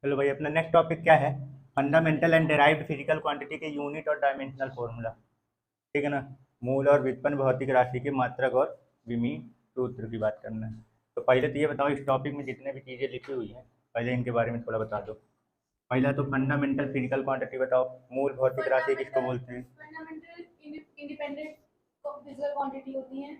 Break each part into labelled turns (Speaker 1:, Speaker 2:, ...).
Speaker 1: चलो भाई, अपना नेक्स्ट टॉपिक क्या है? Fundamental and derived physical quantity के यूनिट और डायमेंशनल फॉर्मूला। ठीक है ना? मूल और व्युत्पन्न भौतिक राशि के मात्रक और विमीय सूत्र की बात करना है। तो पहले तो ये बताओ, इस टॉपिक में जितने भी चीज़ें लिखी हुई हैं पहले इनके बारे में थोड़ा बता दो। पहला तो फंडामेंटल फिजिकल क्वांटिटी बताओ, मूल भौतिक राशि किसको बोलते हैं?
Speaker 2: फंडामेंटल इंडिपेंडेंट फिजिकल क्वांटिटी होती हैं,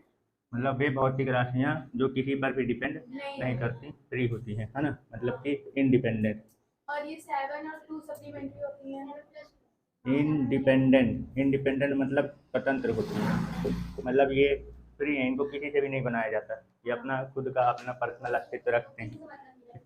Speaker 1: मतलब वे भौतिक राशियाँ जो किसी पर भी डिपेंड नहीं करती, फ्री होती हैं, है ना? मतलब कि इंडिपेंडेंट।
Speaker 2: और ये 7 और 2 सप्लीमेंट्री होती हैं।
Speaker 1: इंडिपेंडेंट, इंडिपेंडेंट मतलब स्वतंत्र होती है, मतलब ये फ्री है, इनको किसी से भी नहीं बनाया जाता, ये अपना खुद का अपना पर्सनल अस्तित्व रखते हैं।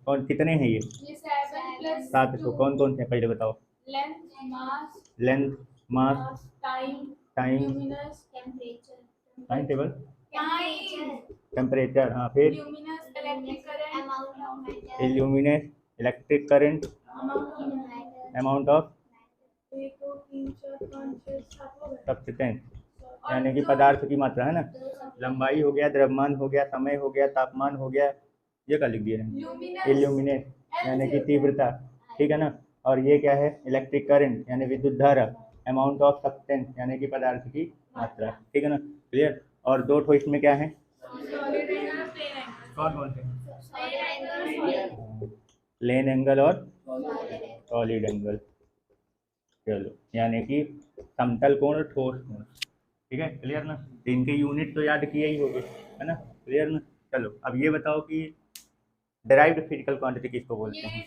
Speaker 1: और कितने हैं ये?
Speaker 2: ये 7 प्लस
Speaker 1: 7 तो कौन कौन से हैं पहले बताओ?
Speaker 2: Length, mass,
Speaker 1: length, mass,
Speaker 2: time,
Speaker 1: time,
Speaker 2: luminous, temperature,
Speaker 1: time table,
Speaker 2: time,
Speaker 1: temperature, हाँ फिर
Speaker 2: luminous, electric current,
Speaker 1: illuminate, electric current, amount of
Speaker 2: 1 2 3 4 5 6 7 हो गए।
Speaker 1: सब्सटेंस, यानी कि पदार्थ की मात्रा, है ना? लंबाई हो गया, द्रव्यमान हो गया, समय हो गया, तापमान हो गया, ये क्या लिख दिए हैं? इल्यूमिनेट यानी कि तीव्रता, ठीक है ना? और ये क्या है? इलेक्ट्रिक करंट यानी विद्युत धारा, अमाउंट ऑफ सब्सटेंस यानी कि पदार्थ की मात्रा, ठीक है ना? क्लियर? और दो ठो इसमें क्या है? कौन कौन से? प्लेन एंगल और सॉलिड एंगल। चलो, यानी कि समतल कोण और ठोस कोण, ठीक है? क्लियर ना? तो इनके यूनिट तो याद किए ही होंगे, है ना? क्लियर ना? चलो अब ये बताओ कि डेराइव्ड फिजिकल क्वांटिटी किसको बोलते हैं?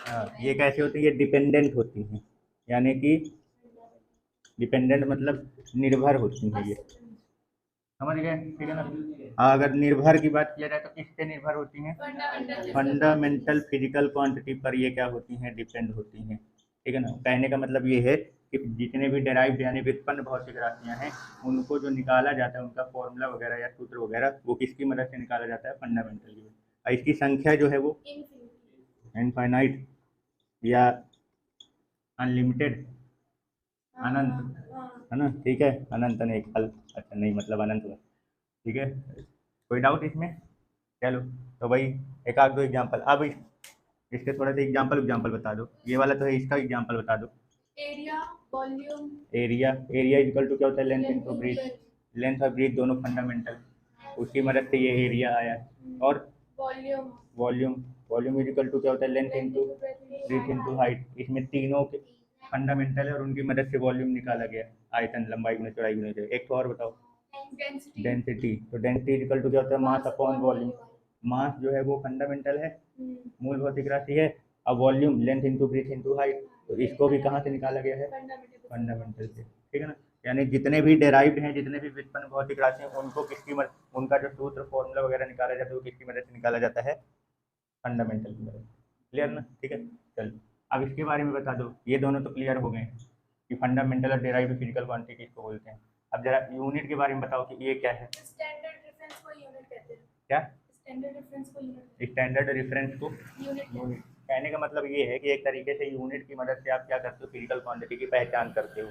Speaker 1: हाँ, ये कैसे होती है? ये डिपेंडेंट होती हैं, यानी कि डिपेंडेंट मतलब निर्भर होती हैं ये, समझ गए? ठीक है ना? अगर निर्भर की बात किया जाए तो किससे निर्भर होती हैं? फंडामेंटल फिजिकल क्वांटिटी पर ये क्या होती हैं? डिपेंड होती हैं, ठीक है ना? कहने का मतलब ये है कि जितने भी डेराइव्ड यानी व्युत्पन्न भौतिक राशियाँ हैं उनको जो निकाला जाता है, उनका फॉर्मूला वगैरह या सूत्र वगैरह, वो किसकी मदद से निकाला जाता है? फंडामेंटल की। और इसकी संख्या जो है वो इनफाइनाइट या अनलिमिटेड, अनंत, है ना? ठीक है, अनंत नहीं, फल, अच्छा नहीं, मतलब अनंत में, ठीक है? कोई डाउट इसमें? चलो, तो भाई एक आध दो एग्जांपल, अब इसके थोड़े से एग्जांपल एग्जांपल बता दो। ये वाला तो है, इसका एग्जांपल बता दो।
Speaker 2: Area, volume,
Speaker 1: area, area equal to क्या होता है? लेंथ इनटू ब्रीथ, लेंथ और ब्रीथ दोनों फंडामेंटल, उसकी मदद से ये एरिया आया। और
Speaker 2: volume,
Speaker 1: volume, volume equal to क्या होता है? Length into breadth into height, इसमें तीनों के फंडामेंटल है और उनकी मदद से वॉल्यूम निकाला गया, आयतन, लंबाई गुना चौड़ाई गुना। एक तो और बताओ, डेंसिटी, तो डेंसिटी इक्वल टू क्या होता है? मास अपॉन वॉल्यूम, मास जो है वो फंडामेंटल है, मूल भौतिक राशि है। अब volume length into breadth into height, तो इसको भी कहाँ से निकाला गया है? फंडामेंटल से, ठीक है ना? यानी जितने भी डेराइव्ड हैं, जितने भी व्युत्पन्न भौतिक राशि हैं, उनको किसकी मदद, उनका जो सूत्र फॉर्मूला वगैरह निकाला जाता है वो किसकी मदद से निकाला जाता है? फंडामेंटल की मदद। क्लियर ना? ठीक है, चलो अब इसके बारे में बता दो। ये दोनों तो क्लियर हो गए कि फंडामेंटल और डेराइव्ड फिजिकल क्वांटिटी किसको बोलते हैं। अब जरा यूनिट के बारे में बताओ कि ये क्या है?
Speaker 2: स्टैंडर्ड रेफरेंस को यूनिट कहते हैं।
Speaker 1: क्या?
Speaker 2: स्टैंडर्ड रेफरेंस को यूनिट,
Speaker 1: स्टैंडर्ड रेफरेंस को
Speaker 2: यूनिट
Speaker 1: यूनिट। कहने का मतलब ये है कि एक तरीके से यूनिट की मदद से आप क्या करते हो? फिजिकल क्वांटिटी की पहचान करते हो।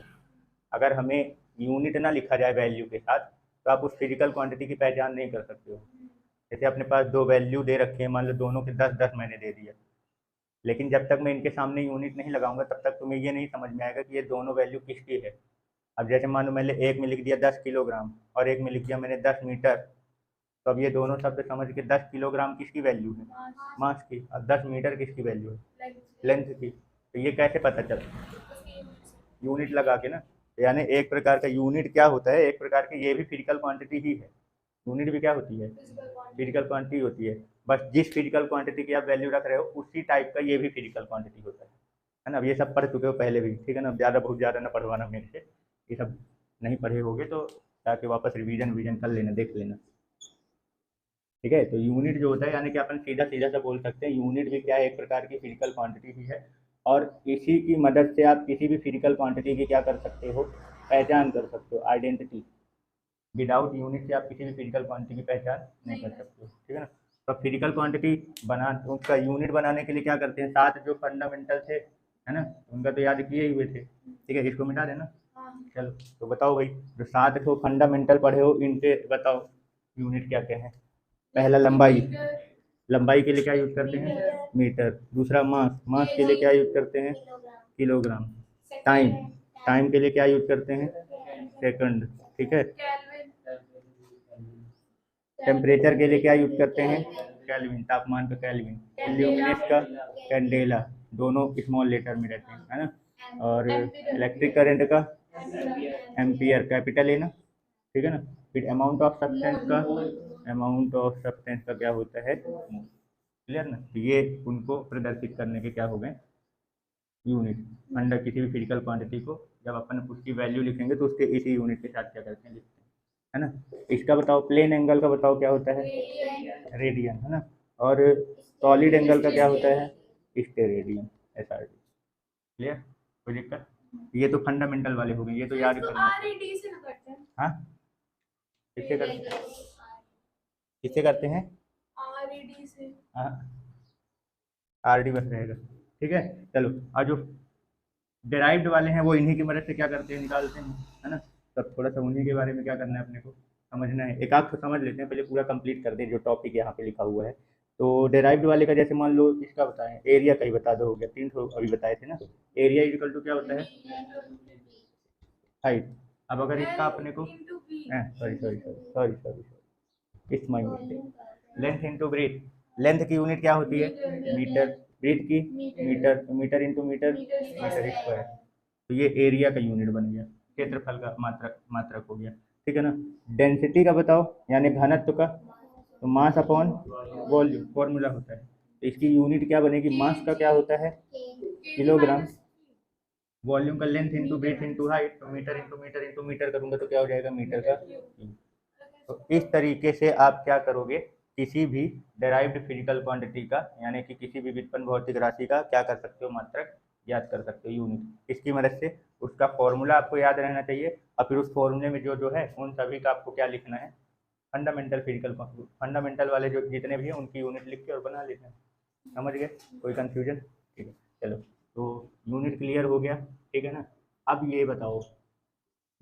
Speaker 1: अगर हमें यूनिट ना लिखा जाए वैल्यू के साथ तो आप उस फिजिकल क्वांटिटी की पहचान नहीं कर सकते हो। जैसे अपने पास दो वैल्यू दे रखे हैं, मान लो दोनों के 10 10 मैंने दे दिया, लेकिन जब तक मैं इनके सामने यूनिट नहीं लगाऊंगा तब तक तुम्हें ये नहीं समझ में आएगा कि ये दोनों वैल्यू किसकी है। अब जैसे मान लो मैंने एक में लिख दिया 10 किलोग्राम और एक में लिख दिया मैंने 10 मीटर, तो अब ये दोनों शब्द समझ के 10 किलोग्राम किसकी वैल्यू है? मास की। और 10 मीटर किसकी वैल्यू है? लेंथ की। तो ये कैसे पता चला? यूनिट लगा के ना। यानी एक प्रकार का यूनिट क्या होता है, एक प्रकार की ये भी फिजिकल क्वांटिटी ही है। यूनिट भी क्या होती है? फिजिकल क्वांटिटी होती है। बस जिस फिजिकल क्वांटिटी की आप वैल्यू रख रहे हो उसी टाइप का ये भी फिजिकल क्वांटिटी होता है ना? अब ये सब पढ़ चुके हो पहले भी, ठीक है ना? ज़्यादा बहुत ज़्यादा ना पढ़वाना मेरे से, ये सब नहीं पढ़े होगे तो जाके वापस रिवीजन विजन कर लेना, देख लेना, ठीक है? तो यूनिट जो होता है, यानी कि अपन सीधा सीधा सा बोल सकते हैं, यूनिट भी क्या है? एक प्रकार की फिजिकल क्वांटिटी ही है। और इसी की मदद से आप किसी भी फिजिकल क्वांटिटी की क्या कर सकते हो? पहचान कर सकते हो, आइडेंटिटी। विदाउट यूनिट से आप किसी भी फिजिकल क्वांटिटी की पहचान नहीं कर सकते हो, ठीक है ना? तो फिजिकल क्वांटिटी बना, उसका यूनिट बनाने के लिए क्या करते हैं? 7 जो फंडामेंटल थे, है ना, उनका तो याद किए ही हुए थे, ठीक है? इसको मिटा देना। चलो, तो बताओ भाई, जो 7 को फंडामेंटल पढ़े हो इनके बताओ यूनिट क्या क्या है? पहला लंबाई, लंबाई के लिए क्या यूज करते हैं? मीटर। दूसरा मास, मास के लिए क्या यूज करते हैं? किलोग्राम। टाइम, टाइम के लिए क्या यूज करते हैं? सेकंड। ठीक है। टेम्परेचर के लिए क्या यूज करते हैं? केल्विन, तापमान का केल्विन। ल्यूमिनेस का कैंडेला, दोनों स्मॉल लेटर में रहते हैं, है ना। और इलेक्ट्रिक करंट का एम्पियर, कैपिटल है ना, ठीक है ना। फिर अमाउंट ऑफ सब्सटेंस का, अमाउंट ऑफ सब्सटेंस का क्या होता है? क्लियर ना। तो ये उनको प्रदर्शित करने के क्या हो गए? यूनिट। अंडर किसी भी फिजिकल क्वांटिटी को जब अपन उसकी वैल्यू लिखेंगे तो उसके इसी यूनिट के साथ क्या करते हैं? लिखते हैं, है ना। इसका बताओ, प्लेन एंगल का बताओ क्या होता है? रेडियन, है ना। और सॉलिड एंगल का क्या होता है? Steradian, SRD। क्लियर? कोई दिक्कत? ये तो फंडामेंटल वाले हो गए, ये तो याद करना।
Speaker 2: RED से ना करते हैं।
Speaker 1: हाँ, किससे करते हैं? किससे करते हैं?
Speaker 2: RED से।
Speaker 1: हाँ, RD बस रहेगा, ठीक है। चलो, और जो डेराइव्ड वाले हैं वो इन्हीं की मदद से क्या करते हैं? निकालते हैं, है ना। तब थोड़ा सा उन्हीं के बारे में क्या करना है अपने को? समझना है। एक आध तो समझ लेते हैं, पहले पूरा कंप्लीट कर दें जो टॉपिक यहाँ पे लिखा हुआ है। तो डेराइव्ड वाले का जैसे मान लो इसका बताएं, एरिया का ही बता दो, हो गया। 3 तो अभी बताए थे ना। एरिया इक्वल टू क्या होता है? हाइट। अब अगर इसका अपने को sorry sorry sorry sorry sorry sorry, it's my mistake. Length into breadth, length की यूनिट क्या होती है? मीटर। ब्रीथ की मीटर, तो metre into metre, metre square. तो ये एरिया का यूनिट बन गया, क्षेत्रफल का मात्रक, मात्रक हो गया, ठीक है ना। डेंसिटी का बताओ, यानी घनत्व का, तो मास अपॉन वॉल्यूम फॉर्मूला होता है। तो इसकी यूनिट क्या बनेगी? मास का क्या होता है? किलोग्राम। वॉल्यूम का length into breadth into height, तो metre into metre into metre करूंगा तो क्या हो जाएगा? मीटर का क्यूब। तो इस तरीके से आप क्या करोगे? किसी भी डेराइव्ड फिजिकल क्वांटिटी का, यानी कि किसी भी व्युत्पन्न भौतिक राशि का क्या कर सकते हो? मात्रक याद कर सकते हो, यूनिट। इसकी मदद से उसका फॉर्मूला आपको याद रहना चाहिए, और फिर उस फॉर्मूले में जो जो है उन सभी का आपको क्या लिखना है? फंडामेंटल फिजिकल, फंडामेंटल वाले जो जितने भी हैं उनकी यूनिट लिख के और बना लेते हैं। समझ गए? कोई कंफ्यूजन? ठीक है, चलो। तो यूनिट क्लियर हो गया, ठीक है ना। अब ये बताओ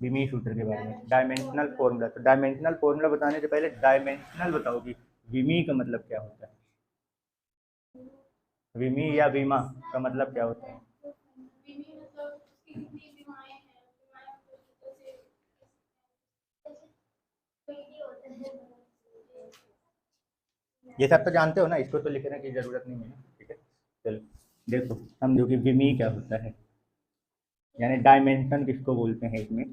Speaker 1: विमीय सूत्र के बारे में, डायमेंशनल फॉर्मूला। तो डायमेंशनल फॉर्मूला बताने से पहले डायमेंशनल बताओ कि विमीय का मतलब क्या होता है? विमीय या विमा का मतलब क्या होता है? ये सब तो जानते हो ना, इसको तो लिखने की जरूरत नहीं है ना, ठीक है। चलो देखो, समझो कि विमीय क्या होता है, यानी डायमेंशन किसको बोलते हैं इसमें।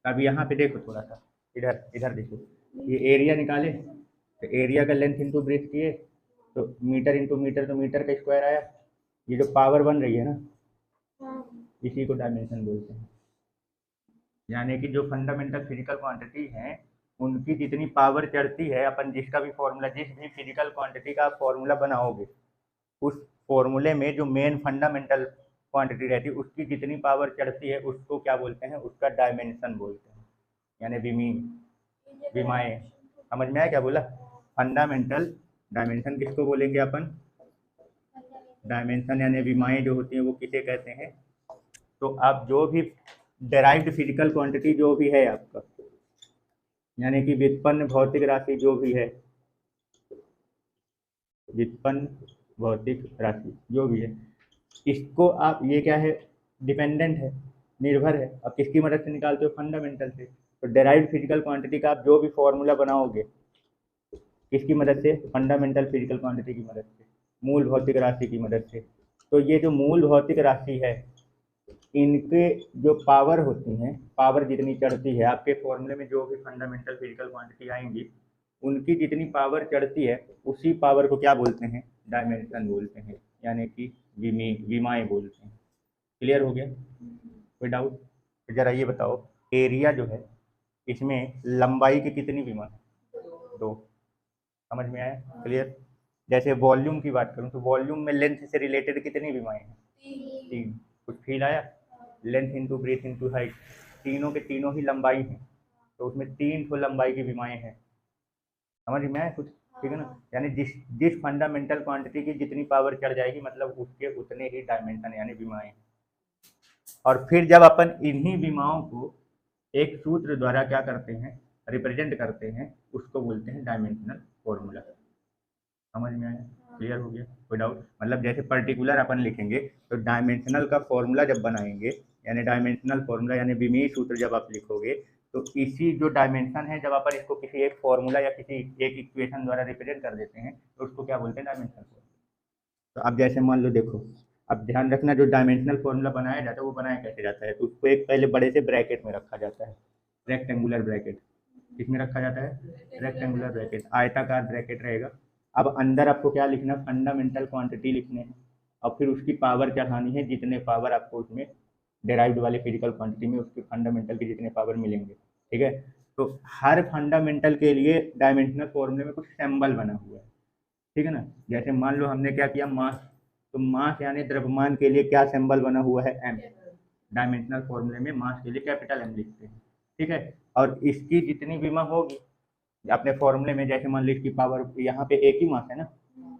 Speaker 1: अब यहाँ पे देखो थोड़ा सा, इधर इधर देखो, ये एरिया निकाले, तो एरिया का लेंथ इंटू ब्रेथ किए, तो मीटर इंटू मीटर, तो मीटर का स्क्वायर आया। ये जो पावर बन रही है ना, इसी को डायमेंशन बोलते हैं। यानी कि जो फंडामेंटल फिजिकल क्वांटिटी हैं उनकी जितनी पावर चढ़ती है, अपन जिसका भी फॉर्मूला, जिस भी फिजिकल क्वांटिटी का फॉर्मूला बनाओगे, उस फॉर्मूले में जो मेन फंडामेंटल क्वांटिटी रहती है उसकी जितनी पावर चढ़ती है उसको क्या बोलते हैं? उसका डायमेंशन बोलते हैं, यानी विमीय, विमाएँ। समझ में आया क्या बोला? फंडामेंटल डायमेंशन किसको बोलेंगे अपन? डायमेंशन यानी विमाएँ जो होती हैं वो किसे कहते हैं? तो आप जो भी डेराइव्ड फिजिकल क्वांटिटी जो भी है आपका, यानी कि व्युत्पन्न भौतिक राशि जो भी है, व्युत्पन्न भौतिक राशि जो भी है, इसको आप, ये क्या है? डिपेंडेंट है, निर्भर है। अब किसकी मदद से निकालते हो? फंडामेंटल से। तो डेराइव्ड फिजिकल क्वांटिटी का आप जो भी फॉर्मूला बनाओगे, किसकी मदद से? फंडामेंटल फिजिकल क्वांटिटी की मदद से, मूल भौतिक राशि की मदद से। तो ये जो मूल भौतिक राशि है, इनके जो पावर होती हैं, पावर जितनी चढ़ती है आपके फॉर्मूले में, जो भी फंडामेंटल फिजिकल क्वांटिटी आएंगी उनकी जितनी पावर चढ़ती है उसी पावर को क्या बोलते हैं? डायमेंशन बोलते हैं, यानी कि विमाएँ बोलते हैं। क्लियर हो गया? कोई डाउट? तो जरा ये बताओ, एरिया जो है इसमें लंबाई की कितनी विमा है? 2। समझ में आया? क्लियर? जैसे वॉल्यूम की बात करूं तो वॉल्यूम में लेंथ से रिलेटेड कितनी विमाएँ हैं? 3। कुछ फील आया? Length into breadth into height, तीनों के तीनों ही लंबाई हैं, तो उसमें 3 ठो लंबाई की विमाएँ हैं। समझ में आया कुछ? ठीक है ना। यानी जिस जिस फंडामेंटल क्वांटिटी की जितनी पावर चढ़ जाएगी, मतलब उसके उतने ही डायमेंशन यानी विमाएँ। और फिर जब अपन इन्हीं विमाओं को एक सूत्र द्वारा क्या करते हैं? रिप्रेजेंट करते हैं, उसको बोलते हैं डायमेंशनल फॉर्मूला। समझ में आया? क्लियर हो गया? कोई डाउट? मतलब जैसे पर्टिकुलर अपन लिखेंगे तो डायमेंशनल का फॉर्मूला जब बनाएंगे, यानी डायमेंशनल फॉर्मूला यानी विमीय सूत्र जब आप लिखोगे, तो इसी जो डायमेंशन है जब अपन इसको किसी एक फॉर्मूला या किसी एक इक्वेशन द्वारा रिप्रेजेंट कर देते हैं तो उसको क्या बोलते हैं? Dimensional formula. तो अब जैसे मान लो, देखो, अब ध्यान रखना, जो डायमेंशनल फॉर्मूला बनाया जाता है वो बनाया कैसे जाता है? तो उसको एक पहले बड़े से ब्रैकेट में रखा जाता है, रेक्टेंगुलर ब्रैकेट। किसमें रखा जाता है? रेक्टेंगुलर ब्रैकेट, आयताकार ब्रैकेट रहेगा। अब अंदर आपको क्या लिखना? फंडामेंटल क्वांटिटी लिखने हैं, और फिर उसकी पावर चढ़ानी है, जितने पावर आपको उसमें डेराइव्ड वाले फिजिकल क्वांटिटी में उसके फंडामेंटल के जितने पावर मिलेंगे, ठीक है? तो हर फंडामेंटल के लिए डायमेंशनल फॉर्मूले में कुछ सिंबल बना हुआ है, ठीक है ना? जैसे मान लो हमने क्या किया, मास, तो मास यानी द्रव्यमान के लिए क्या सिंबल बना हुआ है? एम। डायमेंशनल फॉर्मूले में मास के लिए कैपिटल एम लिखते हैं, ठीक है? और इसकी जितनी विमा होगी अपने फॉर्मूले में, जैसे मान लो इसकी पावर, यहाँ पे एक ही मास है ना,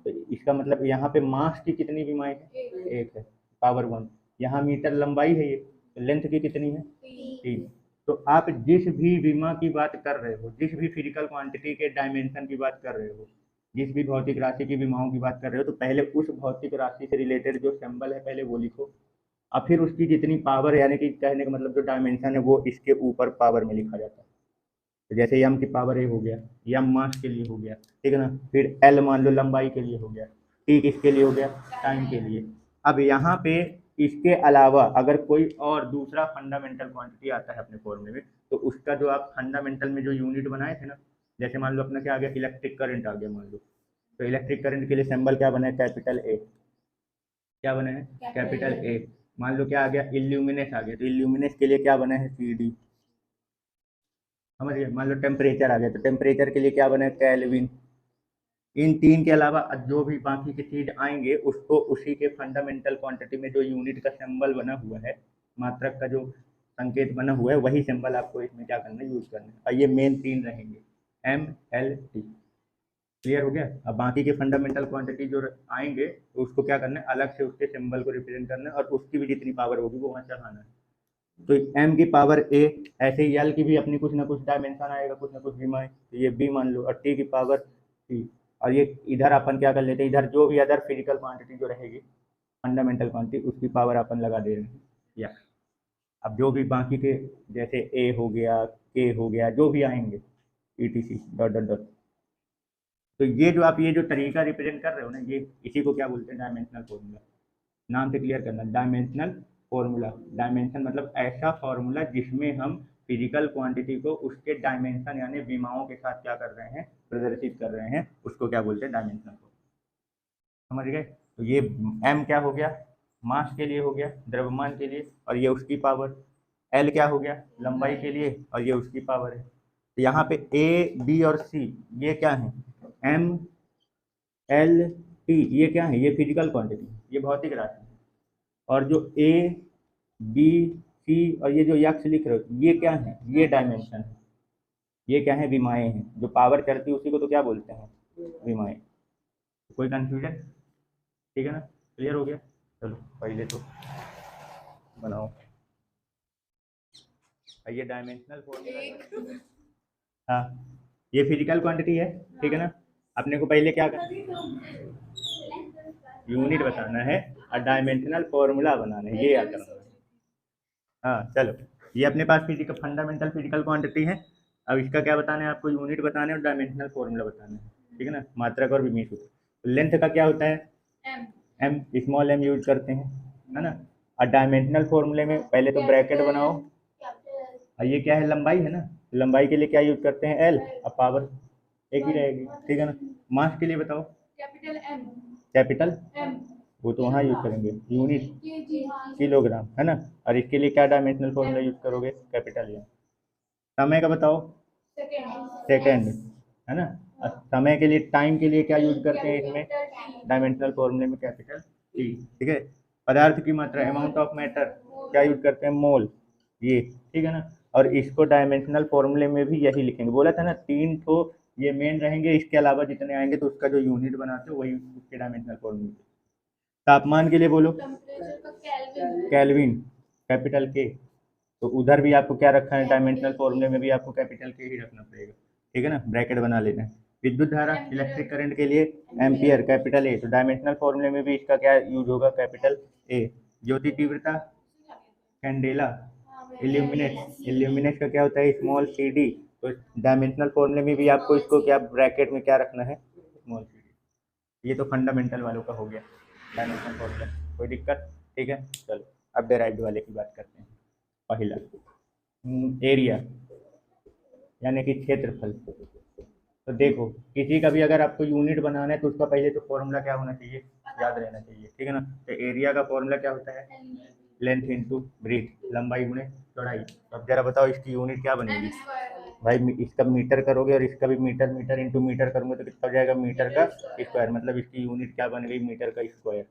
Speaker 1: तो इसका मतलब यहाँ पे मास की कितनी विमाएं है? एक है, पावर 1। यहाँ मीटर लंबाई है, ये तो लेंथ की कितनी है? 3। तो आप जिस भी विमा की बात कर रहे हो, जिस भी फिजिकल क्वांटिटी के डायमेंशन की बात कर रहे हो, जिस भी भौतिक राशि की विमाओं की बात कर रहे हो, तो पहले उस भौतिक राशि से रिलेटेड जो सिंबल है पहले वो लिखो, और फिर उसकी जितनी पावर, यानी कि कहने का मतलब जो डायमेंशन है वो इसके ऊपर पावर में लिखा जाता है। तो जैसे एम की पावर ए हो गया, एम मास के लिए हो गया, ठीक है ना? फिर एल मान लो लंबाई के लिए हो गया, टी किसके लिए हो गया? टाइम के लिए। अब यहाँ पे इसके अलावा अगर कोई और दूसरा फंडामेंटल क्वांटिटी आता है अपने फॉर्मूले में, तो उसका जो आप फंडामेंटल में जो यूनिट बनाए थे ना, जैसे मान लो अपना क्या आ गया? इलेक्ट्रिक करंट आ गया मान लो, तो इलेक्ट्रिक करंट के लिए सिंबल क्या बना है? Capital A. क्या बना है? Capital A. मान लो क्या आ गया? इल्यूमिनेस आ गया, तो इल्यूमिनेस के लिए क्या बना है? C D. समझ गए? मान लो टेम्परेचर आ गया, तो टेम्परेचर के लिए क्या बना है? केल्विन। इन तीन के अलावा जो भी बाकी की चीज आएंगे उसको उसी के फंडामेंटल क्वांटिटी में जो यूनिट का सिंबल बना हुआ है, मात्रक का जो संकेत बना हुआ है, वही सिंबल आपको इसमें क्या करना है? यूज करना है। और ये मेन तीन रहेंगे, एम, एल, टी। क्लियर हो गया? अब बाकी के फंडामेंटल क्वांटिटी जो आएंगे तो उसको क्या करना है? अलग से उसके सिंबल को रिप्रेजेंट करना है, और उसकी भी जितनी पावर होगी वो वहाँ चढ़ाना है। तो एम की पावर ए, ऐसे ही एल की भी अपनी कुछ ना कुछ डायमेंशन आएगा, कुछ ना कुछ विमाएं, तो ये बी मान लो, और टी की पावर टी। और ये इधर अपन क्या कर लेते हैं? इधर जो भी अदर फिजिकल क्वांटिटी जो रहेगी, फंडामेंटल क्वांटिटी, उसकी पावर अपन लगा दे रहे हैं, या अब जो भी बाकी के जैसे ए हो गया, के हो गया, जो भी आएंगे, ईटीसी डॉट डॉट डॉट। तो ये जो आप ये जो तरीका रिप्रेजेंट कर रहे हो ना, ये इसी को क्या बोलते हैं? Dimensional formula. नाम से क्लियर करना, डायमेंशनल फॉर्मूला। डायमेंशन मतलब ऐसा फॉर्मूला जिसमें हम फिजिकल क्वांटिटी को उसके डायमेंशन यानी विमाओं के साथ क्या कर रहे हैं? प्रदर्शित कर रहे हैं, उसको क्या बोलते हैं? Dimensional formula. समझ गए? तो ये एम क्या हो गया? मास के लिए हो गया, द्रव्यमान के लिए, और ये उसकी पावर। एल क्या हो गया? लंबाई के लिए, और ये उसकी पावर है। तो यहाँ पे ए, बी और सी ये क्या है? एम, एल, टी ये क्या है? ये फिजिकल क्वांटिटी, ये भौतिक राशि। और जो ए, बी, सी और ये जो यक्स लिख रहे हो, ये क्या है? ये डायमेंशन है। ये क्या है? विमाएं हैं। जो पावर चढ़ती है उसी को तो क्या बोलते हैं? विमाएं। कोई कंफ्यूजन? ठीक है ना? क्लियर हो गया? चलो पहले तो बनाओ। ये डायमेंशनल फॉर्मूला, हाँ, ये फिजिकल क्वांटिटी है, ठीक है ना? अपने को पहले क्या करना है? यूनिट बताना है और डायमेंशनल फॉर्मूला बनाना है, ये याद करना है। हाँ चलो, ये अपने पास फिजिकल फंडामेंटल फिजिकल क्वांटिटी है। अब इसका क्या बताना है आपको? यूनिट बताना है और डायमेंशनल फॉर्मूला बताना है, ठीक है ना? मात्रक और विमीय सूत्र। तो लेंथ का क्या होता है? एम, स्मॉल एम यूज करते हैं, है ना? और डायमेंशनल फॉर्मूले में पहले तो ब्रैकेट बनाओ, और ये क्या है? लंबाई है ना, लंबाई के लिए क्या यूज करते हैं? एल, और पावर एक ही रहेगी, ठीक है ना? मास के लिए बताओ।
Speaker 2: Capital M.
Speaker 1: Capital
Speaker 2: M.
Speaker 1: वो तो वहाँ यूज करेंगे, यूनिट किलोग्राम, है ना? और इसके लिए क्या डायमेंशनल फॉर्मूला यूज करोगे? Capital M. समय का बताओ। सेकेंड, है ना? और समय के लिए, टाइम के लिए क्या यूज करते हैं इसमें? डायमेंशनल फॉर्मूले में कैपिटल टी, ठीक है? पदार्थ की मात्रा, अमाउंट ऑफ मैटर, क्या यूज करते हैं? मोल, ये, ठीक है ना? और इसको डायमेंशनल फॉर्मूले में भी यही लिखेंगे, बोला था ना, तीन तो ये मेन रहेंगे, इसके अलावा जितने आएंगे तो उसका जो यूनिट बनाते हो वही उसके डायमेंशनल फॉर्मूले। तापमान के लिए बोलो। केल्विन, कैपिटल के। तो उधर भी आपको क्या रखना है? डायमेंशनल फॉर्मूले में भी आपको कैपिटल के ही रखना पड़ेगा, ठीक है ना? ब्रैकेट बना लेना है। विद्युत धारा
Speaker 2: Ampere.
Speaker 1: इलेक्ट्रिक करंट के लिए एम्पियर कैपिटल ए। तो डायमेंशनल फॉर्मूले में भी इसका क्या यूज होगा, कैपिटल ए। ज्योति तीव्रता कैंडेला इल्यूमिनेट का क्या होता है, स्मॉल सी डी। तो डायमेंशनल फॉर्मूले में भी आपको इसको क्या ब्रैकेट में क्या रखना है, स्मॉल सी डी। ये तो फंडामेंटल वालों का हो गया डायमेंशनल फॉर्मूला, कोई दिक्कत, ठीक है। चलो अब डेराइव्ड वाले की बात करते हैं। पहला एरिया यानी कि क्षेत्रफल। तो देखो किसी का भी अगर आपको यूनिट बनाना है तो उसका पहले तो फॉर्मूला क्या होना चाहिए, याद रहना चाहिए, ठीक है ना। तो एरिया का फॉर्मूला क्या होता है, लेंथ इंटू ब्रीथ, लंबाई गुणे चौड़ाई। तो अब जरा बताओ इसकी यूनिट क्या बनेगी भाई, इसका मीटर करोगे और इसका भी मीटर, मीटर इंटू मीटर करूंगे तो कितना हो जाएगा, मीटर का स्क्वायर, मतलब इसकी यूनिट क्या बन गई, मीटर का स्क्वायर।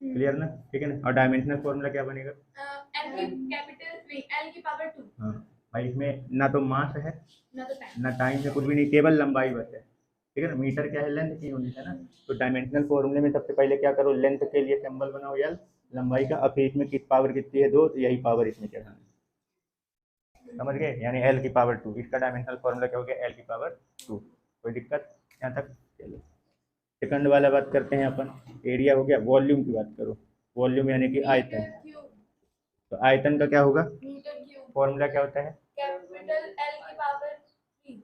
Speaker 1: क्लियर ना, ठीक है ना। और डायमेंशनल फॉर्मूला क्या बनेगा,
Speaker 2: L की पावर 2।
Speaker 1: हाँ भाई इसमें ना तो मास है
Speaker 2: ना
Speaker 1: ना टाइम है, कुछ भी नहीं, केवल लंबाई बस है, ठीक है ना। मीटर क्या है, लेंथ की यूनिट है ना। तो डायमेंशनल फॉर्मूले में सबसे पहले क्या करो, लेंथ के लिए सिंबल बनाओ एल, लंबाई का। अब फिर इसमें किस पावर कितनी है, 2, तो यही पावर इसमें चढ़ाना है, समझ गए, यानी एल की पावर 2। इसका डायमेंशनल फॉर्मूला क्या हो गया, एल की पावर 2। कोई दिक्कत यहाँ तक, चलो सेकंड वाला बात करते हैं अपन। एरिया हो गया, वॉल्यूम की बात करो, वॉल्यूम यानी कि आयतन। तो आयतन का क्या होगा,
Speaker 2: मीटर क्यूब।
Speaker 1: फॉर्मूला क्या होता है,
Speaker 2: कैपिटल एल की power 3,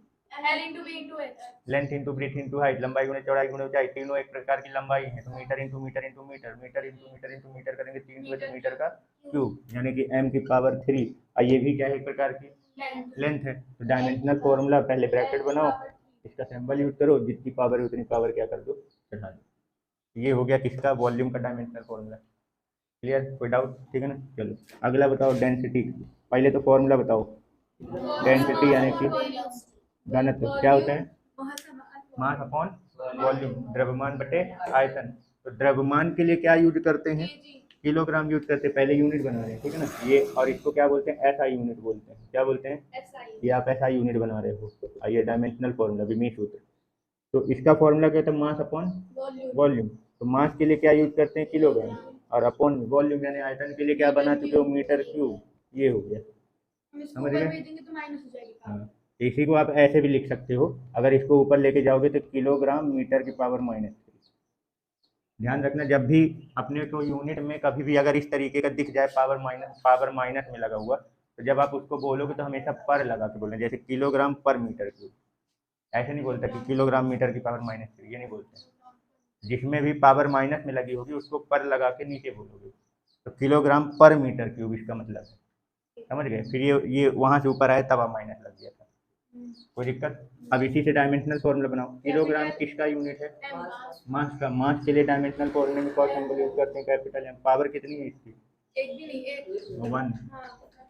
Speaker 2: L into B into H.
Speaker 1: Length into breadth into height, लंबाई गुणे चौड़ाई गुणे ऊंचाई, तीनों एक प्रकार की लंबाई है। तो metre into metre into metre, metre into metre into मीटर करेंगे 3 तो मीटर का क्यूब, यानी कि m की पावर 3। और ये भी क्या है, एक प्रकार की लेंथ है। तो डायमेंशनल फॉर्मूला पहले ब्रैकेट बनाओ, इसका सिंबल यूज करो, जितनी पावर है उतनी पावर क्या कर दो, चढ़ा दो। ये हो गया किसका, वॉल्यूम का डायमेंशनल फॉर्मूला। क्लियर, कोई डाउट, ठीक है ना। चलो अगला बताओ डेंसिटी। पहले तो फॉर्मूला बताओ, डेंसिटी यानी कि घनत्व क्या होता है, मास अपॉन वॉल्यूम, द्रव्यमान बटे आयतन। तो द्रव्यमान के लिए क्या यूज करते हैं, किलोग्राम यूज करते हैं, पहले यूनिट बना रहे हैं, ठीक है ना ये। और इसको क्या बोलते हैं, एसआई यूनिट बोलते हैं। क्या बोलते हैं, ये आप एसआई यूनिट बना रहे हो। आइए डायमेंशनल फॉर्मूला, विमीय सूत्र। तो इसका फॉर्मूला क्या था, मास अपॉन वॉल्यूम। तो मास के लिए क्या यूज करते हैं, किलोग्राम, और अपॉन वॉल्यूम यानी आयतन के लिए क्या बना चुके हो, मीटर क्यूब। ये हो गया, समझ गए।
Speaker 2: तो माइनस हो जाएगी।
Speaker 1: हाँ, इसी को आप ऐसे भी लिख सकते हो, अगर इसको ऊपर लेके जाओगे तो किलोग्राम मीटर की पावर -3। ध्यान रखना जब भी अपने को यूनिट में कभी भी अगर इस तरीके का दिख जाए पावर माइनस में लगा हुआ, तो जब आप उसको बोलोगे तो हमेशा पर लगा के बोलना, जैसे किलोग्राम पर मीटर क्यूब। ऐसे नहीं बोलता कि किलोग्राम मीटर की पावर -3, ये नहीं बोलते। जिसमें भी पावर माइनस में लगी होगी उसको पर लगा के नीचे बोलोगे, तो किलोग्राम पर मीटर क्यूब इसका मतलब है, समझ गए। फिर ये वहां से ऊपर आए तब आप माइनस लग गया था, कोई दिक्कत। अब इसी से डायमेंशनल फॉर्मूला बनाओ, किलोग्राम किसका यूनिट है, मास का। मास के लिए डायमेंशनल फॉर्मूले में कौन सिंबल यूज करते हैं, कैपिटल एम। पावर कितनी है इसकी,
Speaker 2: एक भी नहीं, एक
Speaker 1: 1।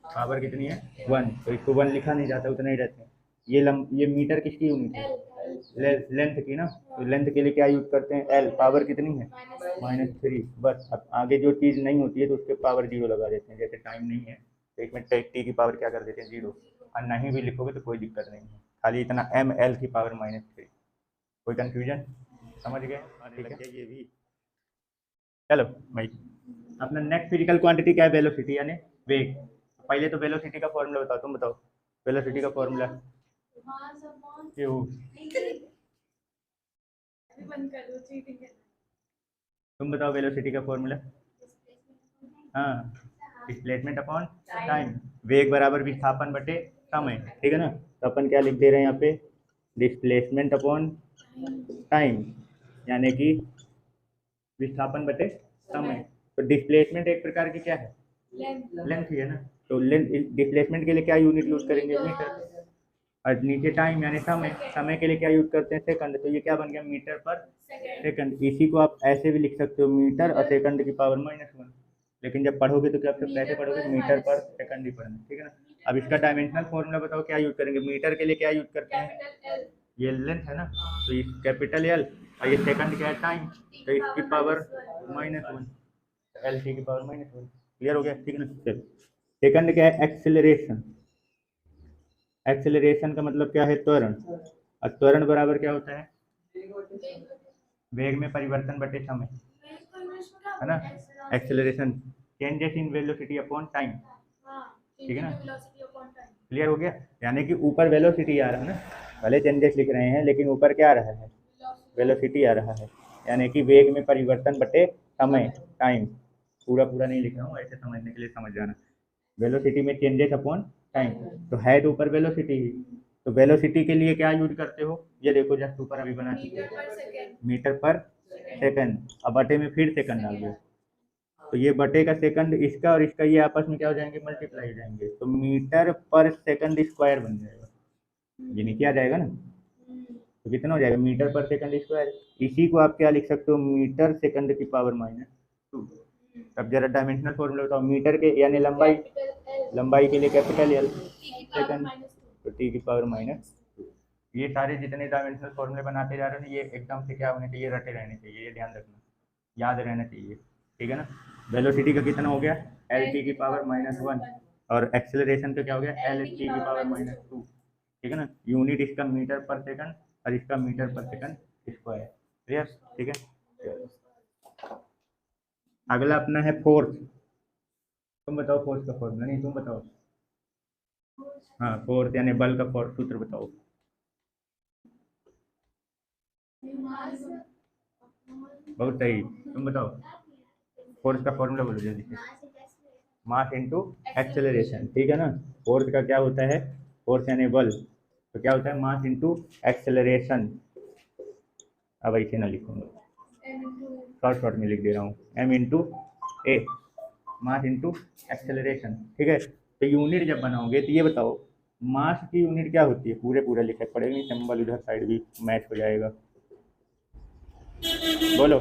Speaker 1: पावर कितनी है, 1। तो इसको 1 लिखा नहीं जाता, उतना ही रहते हैं। ये मीटर किसकी यूनिट है, लेंथ की ना। तो लेंथ के लिए क्या यूज करते हैं, एल। पावर कितनी है, -3। बस अब आगे जो चीज़ नहीं होती है तो उसके पावर 0 लगा देते हैं, जैसे टाइम नहीं है तो एक में टी की पावर क्या कर देते हैं, 0। और नहीं भी लिखोगे तो कोई दिक्कत नहीं है, खाली इतना ml की पावर -3। कोई कंफ्यूजन, समझ गए, ठीक है ये भी। चलो भाई अपना नेक्स्ट फिजिकल क्वांटिटी क्या है, वेलोसिटी यानी वेग। पहले तो वेलोसिटी का फॉर्मूला बताओ, तुम बताओ वेलोसिटी का फॉर्मूला,
Speaker 2: मास अपॉन
Speaker 1: क्यों,
Speaker 2: बंद कर दो, चीटिंग है।
Speaker 1: तुम बताओ वेलोसिटी का फॉर्मूला। हाँ, डिस्प्लेसमेंट अपॉन टाइम, वेग बराबर विस्थापन बटे समय, ठीक है ना। तो अपन क्या लिख दे रहे हैं यहाँ पे, डिस्प्लेसमेंट अपॉन टाइम यानी कि विस्थापन बटे समय। तो डिस्प्लेसमेंट एक प्रकार की क्या है, लेंथ ही है ना। तो लेंथ, डिस्प्लेसमेंट के लिए क्या यूनिट यूज करेंगे, मीटर। और नीचे टाइम यानी समय, समय के लिए क्या यूज करते हैं, सेकंड। तो ये क्या बन गया, मीटर पर सेकंड। इसी को आप ऐसे भी लिख सकते हो, मीटर और सेकंड की पावर -1। लेकिन जब पढ़ोगे तो क्या कैसे पढ़ोगे, मीटर पर सेकंड ही पढ़ना, ठीक है ना। अब इसका डायमेंशनल फॉर्मूला बताओ क्या यूज करेंगे, मीटर के लिए क्या यूज करते हैं,
Speaker 2: कैपिटल एल।
Speaker 1: ये लेंथ है ना, तो ये कैपिटल एल। और ये सेकंड क्या है, टाइम, तो इसकी पावर -1, एल टी की पावर -1। क्लियर हो गया, ठीक है ना। सेकंड क्या है, एक्सेलरेशन। एक्सेलरेशन का मतलब क्या है, त्वरण। और त्वरण बराबर क्या होता है, वेग में परिवर्तन बटे समय, है ना। Acceleration changes in velocity upon time, ठीक है ना। क्लियर हो गया, यानी कि ऊपर वेलोसिटी आ रहा है ना, भले चेंजेस लिख रहे हैं लेकिन ऊपर क्या आ रहा है, वेलोसिटी आ रहा है, यानी कि वेग में परिवर्तन बटे समय, टाइम। पूरा पूरा नहीं लिख रहा हूँ, ऐसे समझने के लिए समझ जाना। वेलोसिटी में चेंजेस अपॉन टाइम, तो है तो ऊपर वेलोसिटी ही, तो वेलोसिटी के लिए क्या यूज करते हो, ये देखो जस्ट ऊपर अभी बना चुके
Speaker 2: मीटर पर सेकेंड।
Speaker 1: मीटर पर सेकंड, अब बटे में फिर सेकंड आ गया, तो ये बटे का सेकंड इसका और इसका ये आपस में क्या हो जाएंगे, मल्टीप्लाई हो जाएंगे, तो मीटर पर सेकंड स्क्वायर बन जाएगा, ये नीचे आ जाएगा ना, तो कितना हो जाएगा मीटर पर सेकंड स्क्वायर। इसी को आप क्या लिख सकते हो, मीटर सेकंड की पावर -2। अब जरा डायमेंशनल फॉर्मूला बताओ, मीटर के यानी लंबाई, लंबाई के लिए कैपिटल एल, सेकंड तो टी की पावर -2। ये सारे जितने डायमेंशनल फॉर्मूले बनाते जा रहे हैं ये एकदम से क्या होने चाहिए, रटे रहने चाहिए, ये ध्यान रखना, याद रहना चाहिए, ठीक है ना। वेलोसिटी का कितना हो गया, एल टी की पावर -1, और एक्सेलरेशन का क्या हो गया, एल टी की पावर -2, ठीक है ना। यूनिट इसका मीटर पर सेकंड और इसका मीटर पर सेकंड स्क्वायर, क्लियर, ठीक है। अगला अपना है फोर्स, तुम बताओ फोर्स का फॉर्मूला, नहीं तुम बताओ, हाँ फोर्स यानी बल का सूत्र बताओ। बहुत सही, तुम बताओ फोर्स का फॉर्मूला बोलो जल्दी से, मास इनटू एक्सेलरेशन, ठीक है ना। फोर्स का क्या होता है, फोर्स यानी बल, तो क्या होता है मास इनटू एक्सेलरेशन। अब ऐसे ना लिखूंगा, शॉर्ट शॉर्ट में लिख दे रहा हूँ, एम इंटू ए, मास इंटू एक्सेलरेशन, ठीक है। तो यूनिट जब बनाओगे तो ये बताओ मास की यूनिट क्या होती है, पूरे पूरा लिखना पड़ेगा, नहीं सिंबल उधर साइड भी मैच हो जाएगा, बोलो।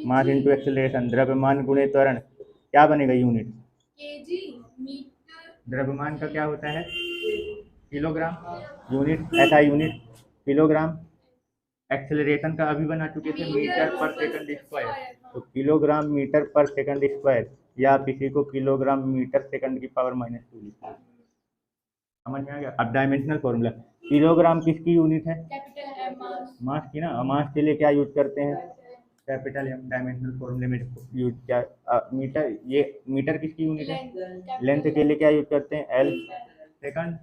Speaker 1: मास इंटू एक्सेलरेशन, द्रव्यमान गुणे त्वरण, क्या बनेगा यूनिट,
Speaker 2: केजी मीटर।
Speaker 1: द्रव्यमान का क्या होता है, किलोग्राम, यूनिट ऐसा यूनिट किलोग्राम। एक्सेलरेशन का अभी बना चुके थे मीटर पर सेकंड स्क्वायर, तो किलोग्राम मीटर पर सेकंड स्क्वायर, या आप इसी को किलोग्राम मीटर सेकंड की पावर -2 लिखते हैं, समझ में आ गया। अब डायमेंशनल फॉर्मूला, किलोग्राम किसकी यूनिट है,
Speaker 2: कैपिटल एम मास।
Speaker 1: मास की ना, मास के लिए क्या यूज करते हैं, कैपिटल एम। डायमेंशनल फॉर्मूले में यूज क्या, मीटर, ये मीटर किसकी यूनिट है, लेंथ के लिए क्या यूज करते हैं, एल, सेकंड,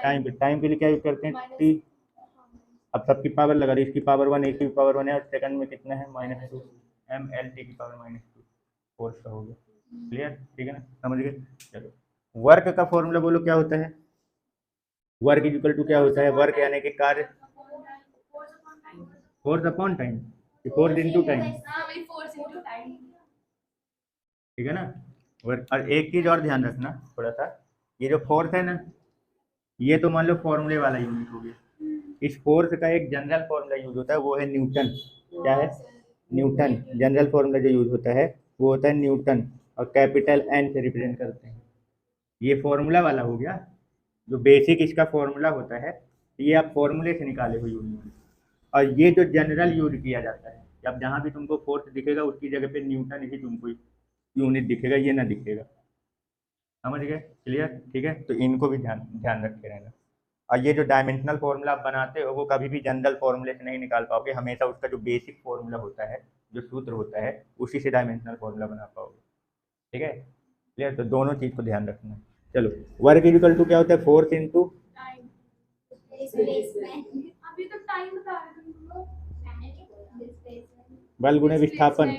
Speaker 1: टाइम के लिए क्या यूज करते हैं, टी। अब सबकी पावर लगा रही, इसकी पावर 1, एक की पावर 1 है, और सेकंड में कितना है, -2, एम एल टी की पावर -2, फोर्स का हो गया, क्लियर, ठीक है ना, समझ गए। चलो वर्क का फॉर्मूला बोलो क्या होता है, वर्क इक्वल टू क्या होता है, वर्क यानी कि कार्य, force upon time, force into time,
Speaker 2: हाँ वही फोर्स इनटू टाइम।
Speaker 1: ठीक है ना। और एक चीज और ध्यान रखना थोड़ा सा, ये जो फोर्स है ना, ये तो मान लो फॉर्मूले वाला यूनिट हो गया, इस फोर्स का एक जनरल फॉर्मूला यूज होता है, वो है न्यूटन, क्या है, न्यूटन। जनरल फॉर्मूला जो यूज होता है वो होता है न्यूटन, और कैपिटल एन से रिप्रेजेंट करते हैं। ये फॉर्मूला वाला हो गया, जो बेसिक इसका फॉर्मूला होता है, ये आप फॉर्मूले से निकाले हुए यूनिट, और ये जो जनरल यूज किया जाता है, अब जहाँ भी तुमको फोर्स दिखेगा उसकी जगह पे न्यूटन ही तुमको यूनिट दिखेगा, ये ना दिखेगा, समझ गए, क्लियर, ठीक है। तो इनको भी ध्यान ध्यान रखे रहना। और ये जो डायमेंशनल फॉर्मूला आप बनाते हो वो कभी भी जनरल फॉर्मूले से नहीं निकाल पाओगे, हमेशा उसका जो बेसिक फॉर्मूला होता है, जो सूत्र होता है, उसी से डायमेंशनल फॉर्मूला बना पाओगे, ठीक है, क्लियर। तो दोनों चीज़ को ध्यान रखना। चलो वर्क इक्वल टू क्या होता है, फोर्स इंटू
Speaker 2: टाइम। अभी तो टाइम बता रहे थे तुम लोग।
Speaker 1: बल गुणे विस्थापन,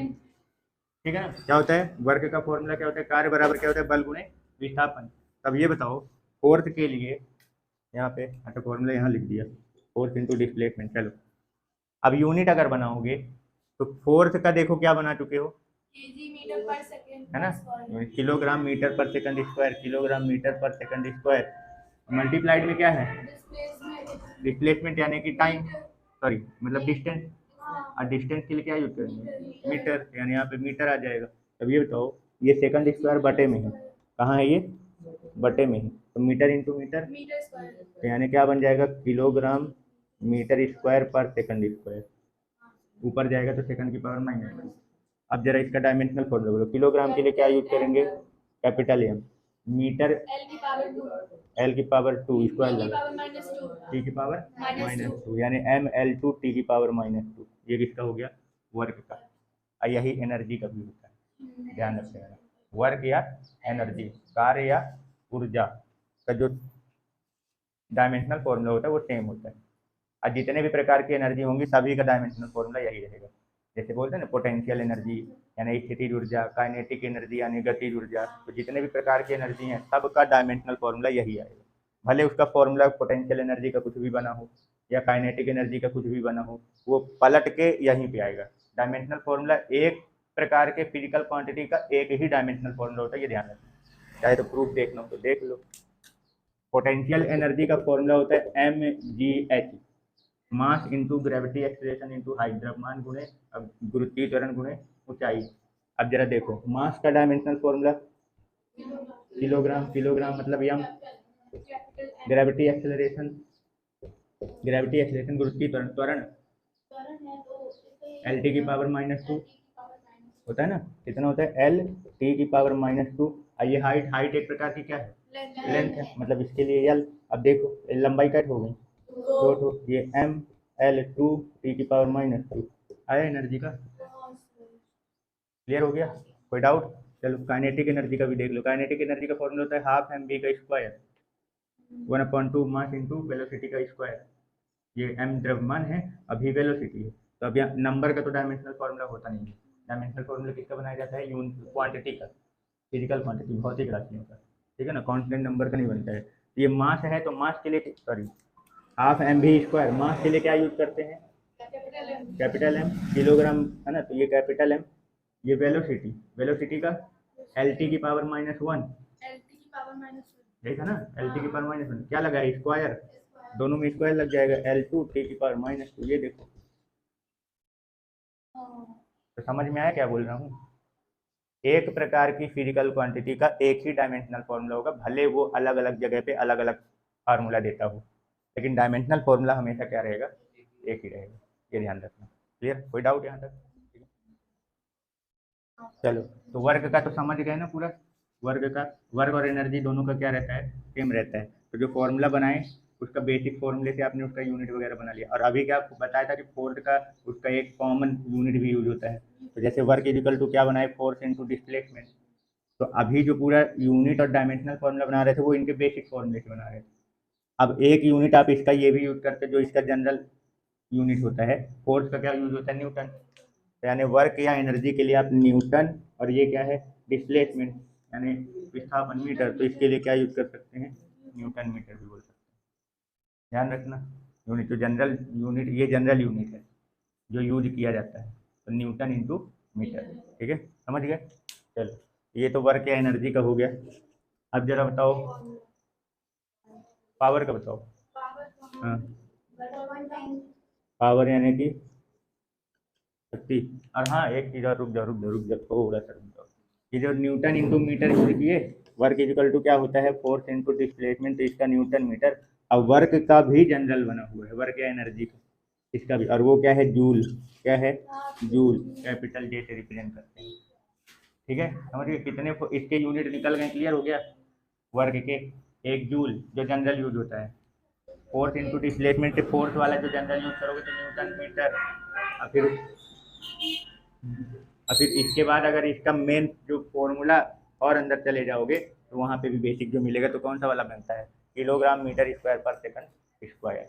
Speaker 1: ठीक है ना। क्या होता है वर्क का फॉर्मूला, क्या होता है, कार्य बराबर क्या होता है, बल गुणे विस्थापन। तब ये बताओ फोर्स के लिए, यहाँ पे अच्छा फॉर्मूला यहाँ लिख दिया, फोर्स इंटू डिस्प्लेसमेंट। चलो अब यूनिट अगर बनाओगे तो फोर्स का देखो क्या बना चुके हो,
Speaker 2: केजी मीटर पर सेकंड,
Speaker 1: है ना, किलोग्राम मीटर पर सेकंड स्क्वायर, किलोग्राम मीटर पर सेकंड स्क्वायर, मल्टीप्लाइड में क्या है,
Speaker 2: डिस्प्लेसमेंट,
Speaker 1: डिस्प्लेसमेंट यानी कि टाइम, सॉरी मतलब डिस्टेंस, और डिस्टेंस के लिए क्या यूज करेंगे, मीटर, यानी यहाँ पे मीटर आ जाएगा। अब ये बताओ ये सेकंड स्क्वायर बटे में है, कहाँ है ये, बटे में है, तो metre into metre,
Speaker 2: metre square,
Speaker 1: तो यानी क्या बन जाएगा, किलोग्राम मीटर स्क्वायर पर सेकंड स्क्वायर, ऊपर जाएगा तो सेकंड की पावर -2। अब जरा इसका डायमेंशनल फॉर्मूला बोलो, किलोग्राम के लिए क्या यूज करेंगे, कैपिटल एम, मीटर
Speaker 2: एल की पावर 2,
Speaker 1: एल की पावर 2 स्क्वायर
Speaker 2: टी की
Speaker 1: लगा,
Speaker 2: पावर -2,
Speaker 1: टी की पावर
Speaker 2: -2,
Speaker 1: -2, यानी ml2 टी की पावर -2, ये किसका हो गया, वर्क का। और यही एनर्जी का भी होता है, ध्यान रखिएगा, वर्क या एनर्जी, कार्य या ऊर्जा का जो डायमेंशनल फॉर्मूला होता है वो सेम होता है। और जितने भी प्रकार की एनर्जी होंगी सभी का डायमेंशनल फॉर्मूला यही रहेगा। जैसे बोलते हैं ना पोटेंशियल एनर्जी यानी स्थितिज ऊर्जा, काइनेटिक एनर्जी यानी गतिज ऊर्जा, तो जितने भी प्रकार की एनर्जी हैं सबका डायमेंशनल फॉर्मूला यही आएगा। भले उसका फॉर्मूला पोटेंशियल एनर्जी का कुछ भी बना हो या काइनेटिक एनर्जी का कुछ भी बना हो, वो पलट के यहीं पे आएगा। डायमेंशनल फॉर्मूला एक प्रकार के फिजिकल क्वांटिटी का एक ही डायमेंशनल फॉर्मूला होता है, ये ध्यान रखना। चाहे तो प्रूफ देखना हो तो देख लो। पोटेंशियल एनर्जी का फॉर्मूला होता है mgh, mass into gravity acceleration into height, द्रव्यमान गुणे गुरुत्वीय त्वरण गुणे ऊंचाई। अब जरा देखो मास का डायमेंशनल फॉर्मूला किलोग्राम, किलोग्राम मतलब यम, ग्रेविटी एक्सेलरेशन गुरुत्वीय त्वरण, त्वरण एल टी की पावर -2 होता है ना, कितना होता है एल टी की पावर -2। ये हाइट, हाइट एक प्रकार की क्या है, लेंथ है, मतलब इसके लिए एल। अब देखो लंबाई कट हो गई तो ये एम एल 2 टी की पावर -2 आया एनर्जी का। क्लियर हो गया, कोई डाउट? चलो काइनेटिक एनर्जी का भी देख लो। काइनेटिक एनर्जी का फॉर्मूला होता है हाफ एम बी का स्क्वायर 1/2 मास इंटू वेलोसिटी का स्क्वायर। ये एम द्रव्यमान है, अभी वेलोसिटी है, तो अब यहाँ नंबर का तो डायमेंशनल फॉर्मूला होता नहीं है। डायमेंशनल फॉर्मूला किसका बनाया जाता है, क्वांटिटी का, फिजिकल क्वांटिटी, भौतिक राशियों का, ठीक है ना, कांस्टेंट नंबर का नहीं बनता है। ये मास है तो मास के लिए सॉरी हाफ एम भी स्क्वायर, मास के लिए क्या यूज करते हैं, कैपिटल एम, किलोग्राम है ना, तो ये कैपिटल एम। ये वेलोसिटी, वेलोसिटी का एल टी की पावर -1, देखा ना, एल टी की पावर -1 क्या लगा है स्क्वायर, दोनों में स्क्वायर लग जाएगा, एल टू टी की पावर -2। ये देखो तो समझ में आया क्या बोल रहा हूँ। एक प्रकार की फिजिकल क्वांटिटी का एक ही डायमेंशनल फॉर्मूला होगा, भले वो अलग अलग जगह पे अलग अलग फार्मूला देता हो, लेकिन डायमेंशनल फॉर्मूला हमेशा क्या रहेगा, एक ही रहेगा, ये ध्यान रखना। क्लियर, कोई डाउट यहाँ तक? चलो तो वर्क का तो समझ गए ना पूरा। वर्क और एनर्जी दोनों का क्या रहता है, सेम रहता है। तो जो फॉर्मूला बनाए उसका बेसिक फॉर्मूले से आपने उसका यूनिट वगैरह बना लिया। और अभी क्या आपको बताया था कि फोर्स का उसका एक कॉमन यूनिट भी यूज होता है। तो जैसे वर्क इजिकल टू क्या बनाए, फोर्स इंटू डिस्प्लेसमेंट। तो अभी जो पूरा यूनिट और डायमेंशनल फॉर्मूला बना रहे थे वो इनके बेसिक फॉर्मूले से बना रहे थे। अब एक यूनिट आप इसका ये भी यूज करते जो इसका जनरल यूनिट होता है। फोर्स का क्या यूज होता है, न्यूटन, यानी वर्क या एनर्जी के लिए आप न्यूटन, और ये क्या है डिस्प्लेसमेंट यानी विस्थापन मीटर, तो इसके लिए क्या यूज कर सकते हैं, न्यूटन मीटर भी बोल सकते हैं। ध्यान रखना यूनिट, तो जनरल यूनिट, ये जनरल यूनिट है जो यूज किया जाता है, तो न्यूटन इंटू मीटर, ठीक है, समझ गए। चलो ये तो वर्क या एनर्जी का हो गया। अब जरा बताओ पावर का बताओ। हाँ, पावर यानी कि शक्ति। और हाँ एक चीज और, रुक जाओ थोड़ा सा रुक जाओ। ये जो न्यूटन इंटू मीटर यूज किए, वर्क इजिकल टू क्या होता है, फोर्स इंटू डिस्प्लेसमेंट, तो इसका न्यूटन मीटर। अब वर्क का भी जनरल बना हुआ है, वर्क या एनर्जी का, इसका भी, और वो क्या है जूल, क्या है जूल, कैपिटल जे से रिप्रेजेंट करते हैं, ठीक है। समझिए कितने इसके यूनिट निकल गए, क्लियर हो गया। वर्क के एक जूल जो जनरल यूज होता है, फोर्स इंटू डिस्प्लेसमेंट से फोर्स वाला जो जनरल यूज करोगे तो न्यूटन मीटर। और फिर इसके बाद अगर इसका मेन जो फॉर्मूला और अंदर चले जाओगे तो वहाँ पे भी बेसिक जो मिलेगा, तो कौन सा वाला बनता है, किलोग्राम मीटर स्क्वायर पर सेकंड स्क्वायर,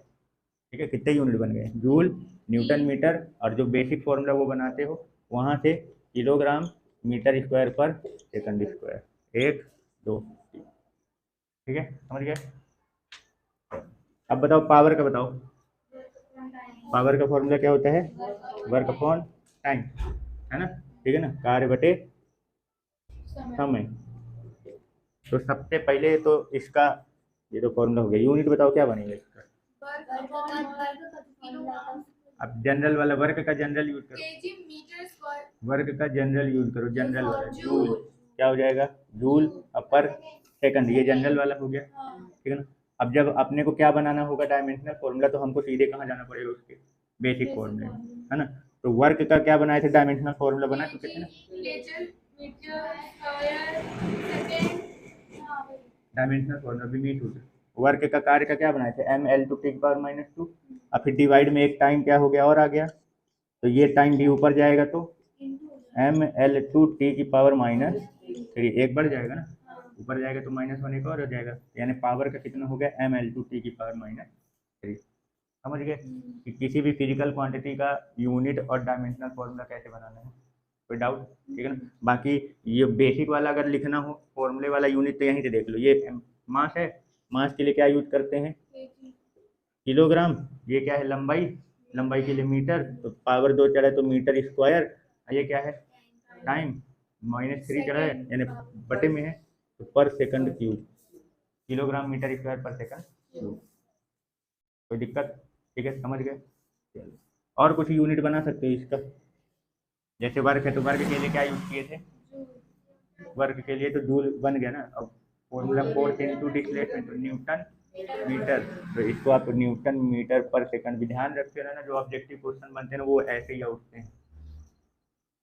Speaker 1: ठीक है। कितने यूनिट बन गए, जूल, न्यूटन मीटर, और जो बेसिक फॉर्मूला वो बनाते हो वहाँ से किलोग्राम मीटर स्क्वायर पर सेकंड स्क्वायर, 1 2 3, ठीक है, समझ गए। अब बताओ पावर का बताओ। पावर का फॉर्मूला क्या होता है, वर्क अपॉन टाइम, है ना, ठीक है ना, कार्य बटे समय। तो सबसे पहले तो इसका ये तो फॉर्मूला हो गया, यूनिट बताओ क्या बनेगा इसका। अब जनरल वाला वर्क का जनरल यूज करो, वर्क का जनरल यूज करो, जनरल वाला जूल, क्या हो जाएगा जूल अपर सेकंड, ये जनरल वाला हो गया, ठीक है ना। अब जब अपने को क्या बनाना होगा डायमेंशनल फॉर्मूला, तो हमको सीधे कहाँ जाना पड़ेगा, उसके बेसिक फॉर्मूले, है ना। तो वर्क का क्या बनाए थे, डायमेंशनल फॉर्मूला बना चुके थे ना, डायमेंशनल फॉर्मूला भी मीट होता है। वर्क का कार्य का क्या बनाए थे, एम एल टू टी की पावर -2, और फिर डिवाइड में एक टाइम क्या हो गया और आ गया, तो ये टाइम भी ऊपर जाएगा तो एम एल टू टी की पावर -3, एक बढ़ जाएगा ना, ऊपर जाएगा तो -1 एक और हो जाएगा, यानी पावर का कितना हो गया mL/t की पावर -3। समझ गए कि किसी भी फिजिकल क्वांटिटी का यूनिट और डायमेंशनल फॉर्मूला कैसे बनाना है। कोई डाउट? ठीक है ना। बाकी ये बेसिक वाला अगर लिखना हो फॉर्मूले वाला यूनिट तो यहीं से देख लो। ये मास है, मास के लिए क्या यूज करते हैं किलोग्राम। ये क्या है लंबाई, लंबाई के लिए मीटर, तो पावर 2 चढ़े तो मीटर स्क्वायर। ये क्या है टाइम, -3 चढ़ा है यानी बटे में है तो पर second cube, kilogram metre square पर सेकंड क्यूब। कोई दिक्कत? ठीक है, समझ गए। चलो, और कुछ यूनिट बना सकते हो इसका, जैसे वर्क है तो वर्क के लिए क्या यूज किए थे, वर्क के लिए तो जूल बन गया ना। अब फॉर्मूला फोर्स इनटू डिस्प्लेसमेंट तो न्यूटन मीटर, तो इसको आप न्यूटन मीटर पर सेकंड भी ध्यान रखते रहना। जो ऑब्जेक्टिव क्वेश्चन बनते हैं वो ऐसे ही उठते हैं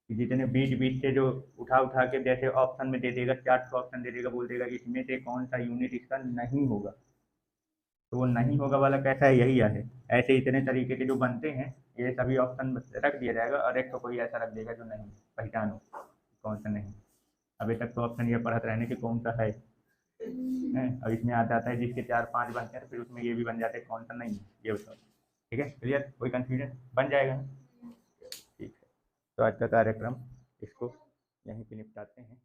Speaker 1: कि जितने बीच बीच से जो उठा उठा के जैसे ऑप्शन में दे देगा, 4 ऑप्शन दे देगा, बोल देगा कि इसमें से कौन सा यूनिट इसका नहीं होगा, तो वो नहीं होगा वाला कैसा है यही है। ऐसे इतने तरीके के जो बनते हैं ये सभी ऑप्शन रख दिया जाएगा और एक तो कोई ऐसा रख देगा जो नहीं पहचानो कौन सा नहीं। अभी तक तो ऑप्शन ये पढ़ते रहने कि कौन सा है, अब इसमें आ जाता है जिसके 4-5 बनते हैं तो फिर उसमें ये भी बन जाते हैं कौन सा नहीं, ये बताओ। ठीक है, क्लियर? कोई कंफ्यूजन बन जाएगा ना? ठीक है, तो आज का कार्यक्रम इसको यहीं पे निपटाते हैं।